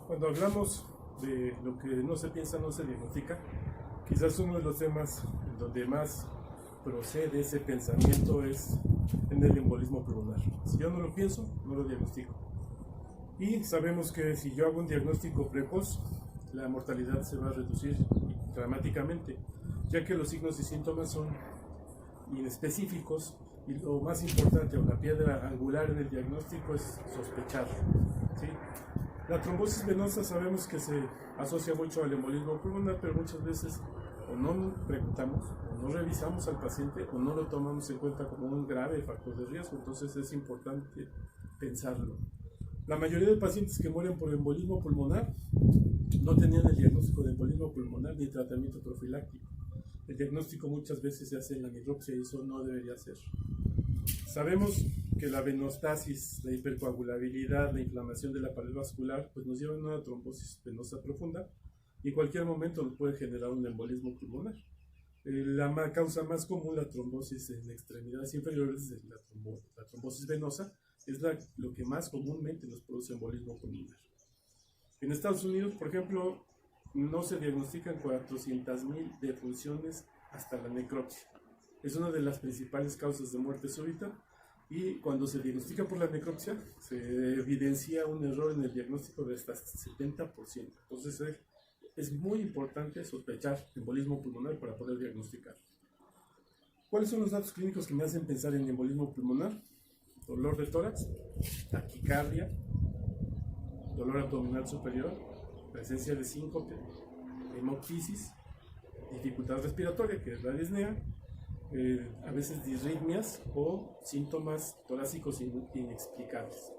Cuando hablamos de lo que no se piensa, no se diagnostica, quizás uno de los temas en donde más procede ese pensamiento es en el embolismo pulmonar. Si yo no lo pienso, no lo diagnostico. Y sabemos que si yo hago un diagnóstico precoz, la mortalidad se va a reducir dramáticamente, ya que los signos y síntomas son inespecíficos y lo más importante, o la piedra angular en el diagnóstico, es sospechar, ¿sí? La trombosis venosa sabemos que se asocia mucho al embolismo pulmonar, pero muchas veces o no preguntamos, o no revisamos al paciente, o no lo tomamos en cuenta como un grave factor de riesgo. Entonces es importante pensarlo. La mayoría de pacientes que mueren por embolismo pulmonar no tenían el diagnóstico de embolismo pulmonar ni tratamiento profiláctico. El diagnóstico muchas veces se hace en la necropsia y eso no debería ser. Sabemos que la venostasis, la hipercoagulabilidad, la inflamación de la pared vascular, pues nos llevan a una trombosis venosa profunda y en cualquier momento nos puede generar un embolismo pulmonar. La causa más común, la trombosis en extremidades inferiores, la trombosis venosa, es lo que más comúnmente nos produce embolismo pulmonar. En Estados Unidos, por ejemplo, no se diagnostican 400,000 defunciones hasta la necropsia. Es una de las principales causas de muerte súbita y cuando se diagnostica por la necropsia se evidencia un error en el diagnóstico de hasta 70%. Entonces es muy importante sospechar embolismo pulmonar para poder diagnosticar. ¿Cuáles son los datos clínicos que me hacen pensar en embolismo pulmonar? Dolor de tórax, taquicardia, dolor abdominal superior, presencia de síncope, hemoptisis, dificultad respiratoria, que es la disnea, a veces disritmias o síntomas torácicos inexplicables.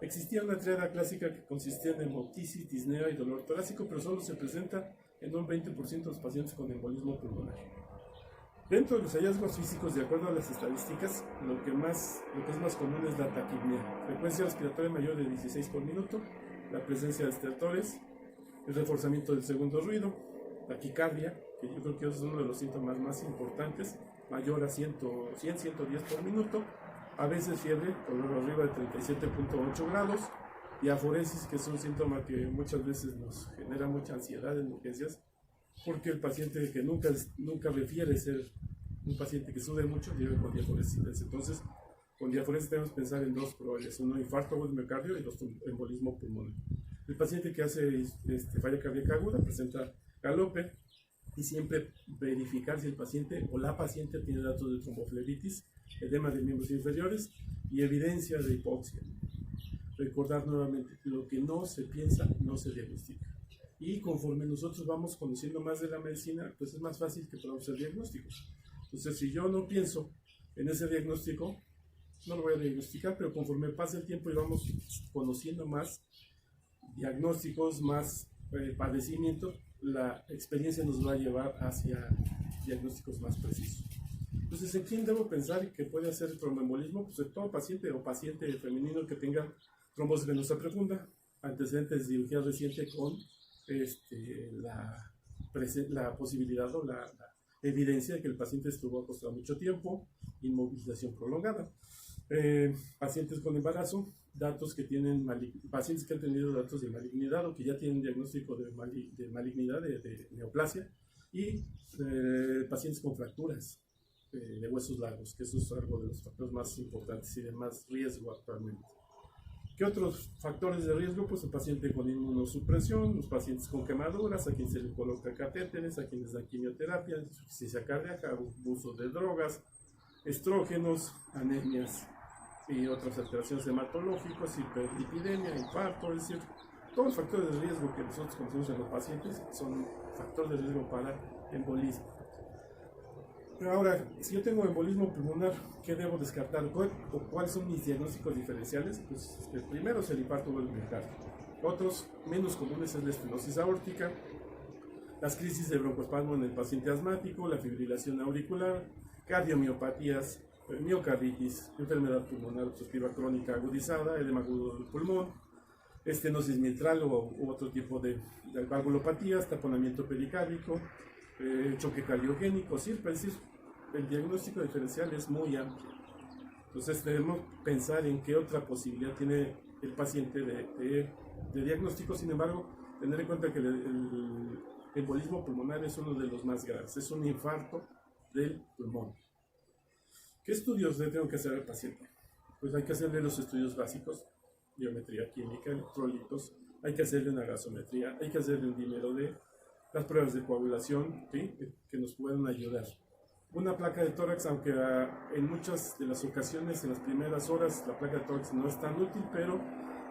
Existía una triada clásica que consistía en hemoptisis, disnea y dolor torácico, pero solo se presenta en un 20% de los pacientes con embolismo pulmonar. Dentro de los hallazgos físicos, de acuerdo a las estadísticas, lo que es más común es la taquipnea, frecuencia respiratoria mayor de 16 por minuto, la presencia de estertores, el reforzamiento del segundo ruido, taquicardia, que yo creo que es uno de los síntomas más importantes, mayor a 110 por minuto, a veces fiebre, color arriba de 37.8 grados, y aforesis, que es un síntoma que muchas veces nos genera mucha ansiedad en urgencias, porque el paciente que nunca refiere ser un paciente que sube mucho, vive con diaforesis. Entonces, con diaforesis debemos pensar en dos probabilidades: uno, infarto agudo del miocardio, y dos, embolismo pulmonar. El paciente que hace falla cardíaca aguda presenta galope, y siempre verificar si el paciente o la paciente tiene datos de tromboflebitis, edema de miembros inferiores y evidencia de hipoxia. Recordar nuevamente, lo que no se piensa no se diagnostica. Y conforme nosotros vamos conociendo más de la medicina, pues es más fácil que podamos hacer diagnósticos. Entonces, si yo no pienso en ese diagnóstico, no lo voy a diagnosticar, pero conforme pasa el tiempo y vamos conociendo más diagnósticos, más padecimientos, la experiencia nos va a llevar hacia diagnósticos más precisos. Entonces, ¿en quién debo pensar que puede hacer tromboembolismo? Pues en todo paciente o paciente femenino que tenga trombosis venosa profunda, antecedentes de cirugía reciente con la posibilidad o la evidencia de que el paciente estuvo acostado mucho tiempo, inmovilización prolongada. Pacientes con embarazo, datos que tienen pacientes que han tenido datos de malignidad o que ya tienen diagnóstico de malignidad, de neoplasia, y pacientes con fracturas de huesos largos, que eso es algo de los factores más importantes y de más riesgo actualmente. ¿Qué otros factores de riesgo? Pues el paciente con inmunosupresión, los pacientes con quemaduras, a quien se le coloca catéteres, a quienes dan quimioterapia, insuficiencia cardíaca, uso de drogas, estrógenos, anemias y otras alteraciones hematológicas, hiperlipidemia, infarto. Es decir, todos los factores de riesgo que nosotros conocemos en los pacientes son factores de riesgo para embolismo. Pero ahora, si yo tengo embolismo pulmonar, ¿qué debo descartar? ¿Cuáles son mis diagnósticos diferenciales? Pues el primero es el infarto agudo del miocardio. Otros menos comunes es la estenosis aórtica, las crisis de broncoespasmo en el paciente asmático, la fibrilación auricular, cardiomiopatía, miocarditis, enfermedad pulmonar obstructiva crónica agudizada, edema agudo del pulmón, estenosis mitral u otro tipo de valvulopatías, taponamiento pericárdico, choque cardiogénico, sí, es decir, el diagnóstico diferencial es muy amplio. Entonces debemos pensar en qué otra posibilidad tiene el paciente de de diagnóstico. Sin embargo, tener en cuenta que el embolismo pulmonar es uno de los más graves, es un infarto del pulmón. ¿Qué estudios le tengo que hacer al paciente? Pues hay que hacerle los estudios básicos, biometría química, electrolitos, hay que hacerle una gasometría, hay que hacerle un dímero D, las pruebas de coagulación, ¿sí?, que nos pueden ayudar. Una placa de tórax, aunque en muchas de las ocasiones, en las primeras horas, la placa de tórax no es tan útil, pero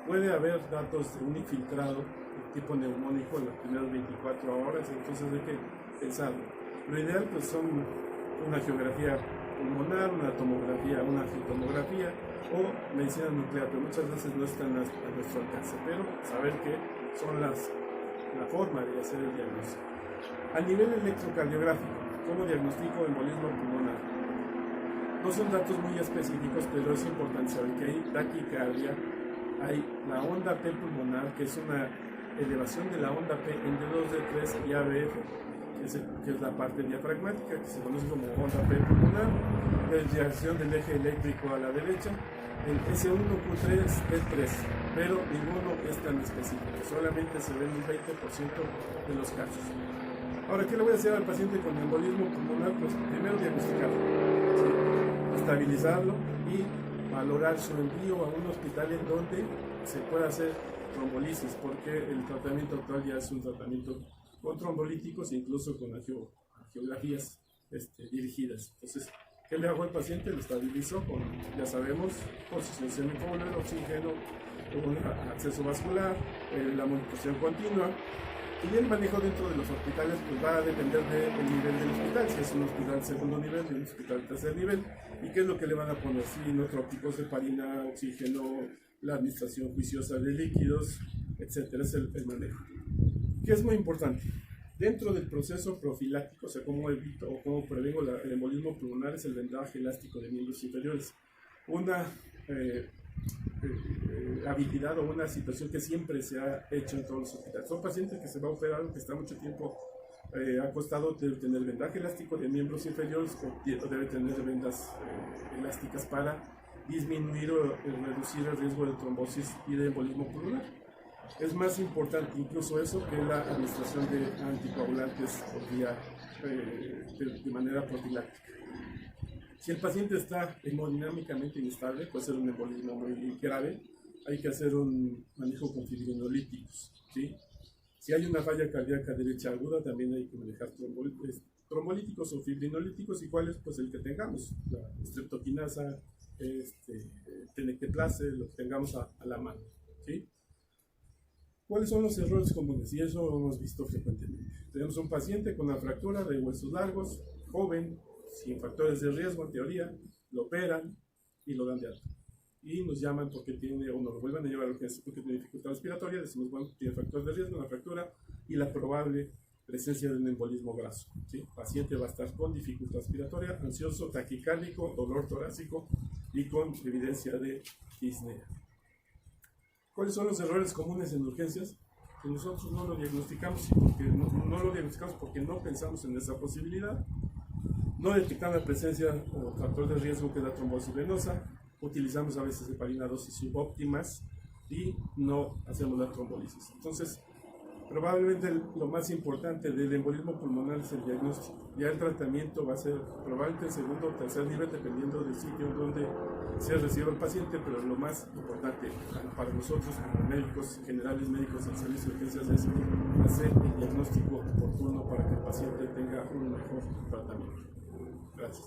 puede haber datos de un infiltrado de tipo neumónico en las primeras 24 horas, entonces hay que pensarlo. Lo ideal pues son una geografía pulmonar, una tomografía, una angiotomografía o medicina nuclear, pero muchas veces no están a nuestro alcance, pero saber que son la forma de hacer el diagnóstico. A nivel electrocardiográfico, ¿cómo diagnostico embolismo pulmonar? No son datos muy específicos, pero es importante saber que hay taquicardia, hay la onda P pulmonar, que es una elevación de la onda P en D2, D3 y ABF, que es la parte diafragmática, que se conoce como onda P pulmonar, desviación del eje eléctrico a la derecha, el S1, Q3, E3, pero ninguno es tan específico, solamente se ve en un 20% de los casos. Ahora, ¿qué le voy a hacer al paciente con embolismo pulmonar? Pues primero diagnosticarlo, ¿sí?, estabilizarlo y valorar su envío a un hospital en donde se pueda hacer trombolisis, porque el tratamiento actual ya es un tratamiento con trombolíticos e incluso con angiografías dirigidas. Entonces, ¿qué le hago al paciente? Lo estabilizo con, ya sabemos, posición semipulmonar, oxígeno, un acceso vascular, la monitorización continua. Y el manejo dentro de los hospitales pues va a depender del nivel del hospital, si es un hospital segundo nivel y un hospital tercer nivel, y qué es lo que le van a poner, si inotrópicos, heparina, oxígeno, la administración juiciosa de líquidos, etcétera, es el manejo. ¿Qué es muy importante? Dentro del proceso profiláctico, o sea, cómo evito o cómo prevengo el embolismo pulmonar, es el vendaje elástico de miembros inferiores. Una habilidad o una situación que siempre se ha hecho en todos los hospitales. Son pacientes que se va a operar, que está mucho tiempo acostado, debe tener vendaje elástico de miembros inferiores o debe tener vendas elásticas para disminuir o reducir el riesgo de trombosis y de embolismo pulmonar. Es más importante incluso eso que la administración de anticoagulantes por vía de manera profiláctica. Si el paciente está hemodinámicamente inestable, puede ser un embolismo muy grave, hay que hacer un manejo con fibrinolíticos, ¿sí? Si hay una falla cardíaca derecha aguda, también hay que manejar trombolíticos o fibrinolíticos, y cuál es pues el que tengamos, la streptokinasa, tenecteplase, lo que tengamos a la mano, ¿sí? ¿Cuáles son los errores comunes? Y eso lo hemos visto frecuentemente. Tenemos un paciente con una fractura de huesos largos, joven, sin factores de riesgo en teoría, lo operan y lo dan de alta. Y nos llaman porque tiene, o nos lo vuelven a llevar a urgencias porque tiene dificultad respiratoria, decimos, bueno, tiene factores de riesgo, una fractura y la probable presencia de un embolismo graso, ¿sí? El paciente va a estar con dificultad respiratoria, ansioso, taquicárdico, dolor torácico y con evidencia de disnea. ¿Cuáles son los errores comunes en urgencias? Que nosotros no lo diagnosticamos porque no lo diagnosticamos porque no pensamos en esa posibilidad. No detectamos la presencia o factor de riesgo que es la trombosis venosa. Utilizamos a veces heparina dosis subóptimas y no hacemos la trombolisis. Entonces, probablemente lo más importante del embolismo pulmonar es el diagnóstico. Ya el tratamiento va a ser probablemente el segundo o tercer nivel, dependiendo del sitio donde se recibe el paciente, pero lo más importante para nosotros como médicos generales, médicos del servicio de urgencias, es hacer el diagnóstico oportuno para que el paciente tenga un mejor tratamiento. Gracias.